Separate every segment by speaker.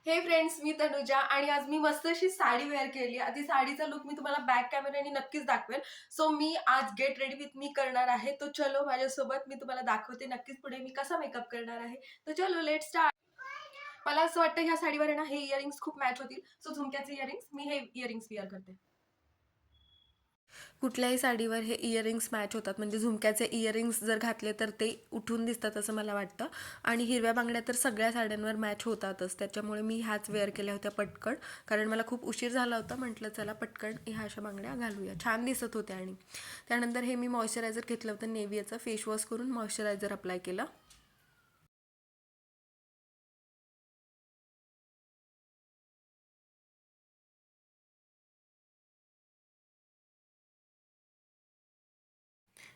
Speaker 1: हे फ्रेंड्स, मी तनुजा आणि आज मी मस्त अशी साडी वेअर केली. आधी साडीचा लुक मी तुम्हाला बॅक कॅमेऱ्याने नक्कीच दाखवेल. सो मी आज गेट रेडी विथ मी करणार आहे. तो चलो माझ्यासोबत मी तुम्हाला दाखवते नक्कीच पुढे मी कसा मेकअप करणार आहे. तर चलो लेट स्टार्ट. मला असं वाटतं ह्या साडीवर आहे ना हे इयरिंग्स खूप मॅच होतील. सो झुमक्याचे इयरिंग्स मी हे इयरिंग्स वेअर करते. कुठल्याही साडीवर हे इयरिंग्स मॅच होतात, म्हणजे झुमक्याचे इयरिंग्स जर घातले तर ते उठून दिसतात असं मला वाटतं. आणि हिरव्या बांगड्या तर सगळ्या साड्यांवर मॅच होतातच, त्याच्यामुळे मी ह्याच वेअर केल्या होत्या पटकन, कारण मला खूप उशीर झाला होता. म्हटलं चला पटकन ह्या अशा बांगड्या घालूया, छान दिसत होत्या. आणि त्यानंतर हे मी मॉइश्चरायझर घेतलं होतं नेव्हियाचं, फेस वॉश करून मॉइश्चरायझर अप्लाय केलं.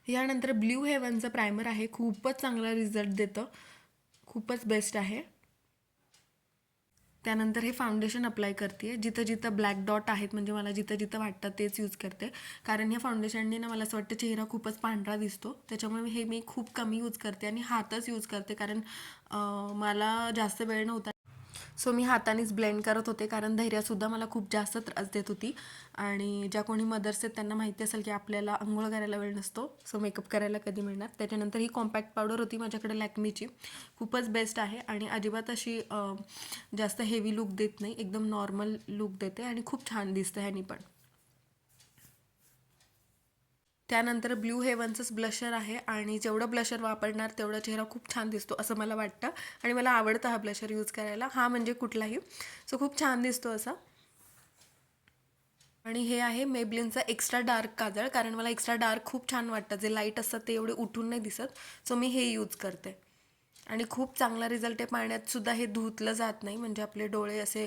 Speaker 1: यानंतर ब्ल्यू हेवनचं प्रायमर आहे, खूपच चांगला रिझल्ट देतं, खूपच बेस्ट आहे. त्यानंतर हे फाउंडेशन अप्लाय करते, जिथं जिथं ब्लॅक डॉट आहेत, म्हणजे मला जिथं जिथं वाटतं तेच यूज करते, कारण ह्या फाउंडेशनने ना मला असं वाटतं चेहरा खूपच पांढरा दिसतो, त्याच्यामुळे हे मी खूप कमी यूज करते आणि हातच यूज करते, कारण मला जास्त वेळ नव्हता. सो मी हातानेच ब्लेंड करत होते, कारण धैर्यासुद्धा मला खूप जास्त त्रास देत होती. आणि ज्या कोणी मदर्स आहेत त्यांना माहिती असेल की आपल्याला अंघोळ करायला वेळ नसतो, सो मेकअप करायला कधी मिळणार. त्याच्यानंतर ही कॉम्पॅक्ट पावडर होती माझ्याकडे लॅक्मीची, खूपच बेस्ट आहे आणि अजिबात अशी जास्त हेवी लुक देत नाही, एकदम नॉर्मल लुक देते आणि खूप छान दिसतं ह्यानी पण. त्यानंतर ब्ल्यू हेवनचंच ब्लशर आहे आणि जेवढं ब्लशर वापरणार तेवढा चेहरा खूप छान दिसतो असं मला वाटतं. आणि मला आवडतं हा ब्लशर यूज करायला, हा म्हणजे कुठलाही, सो खूप छान दिसतो असा. आणि हे आहे मेबलिनचं एक्स्ट्रा डार्क काजळ, कारण मला एक्स्ट्रा डार्क खूप छान वाटतं, जे लाईट असतात ते एवढे उठून नाही दिसत, सो मी हे यूज करते. आणि खूप चांगला रिझल्ट आहे, पाण्यात सुद्धा हे धुतलं जात नाही, म्हणजे आपले डोळे असे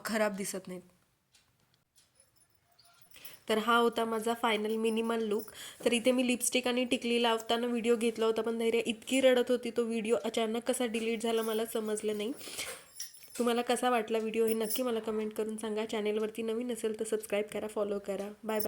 Speaker 1: खराब दिसत नाहीत. तर हा होता माझा फायनल मिनिमल लुक. तर इथे मी लिपस्टिक आणि टिकली लावताना व्हिडिओ घेतला होता, पण धैर्य इतकी रडत होती, तो व्हिडिओ अचानक कसा डिलीट झाला मला समजलं नाही. तुम्हाला कसा वाटला व्हिडिओ हे नक्की मला कमेंट करून सांगा. चॅनेलवरती नवीन असेल तर सबस्क्राईब करा, फॉलो करा. Bye bye.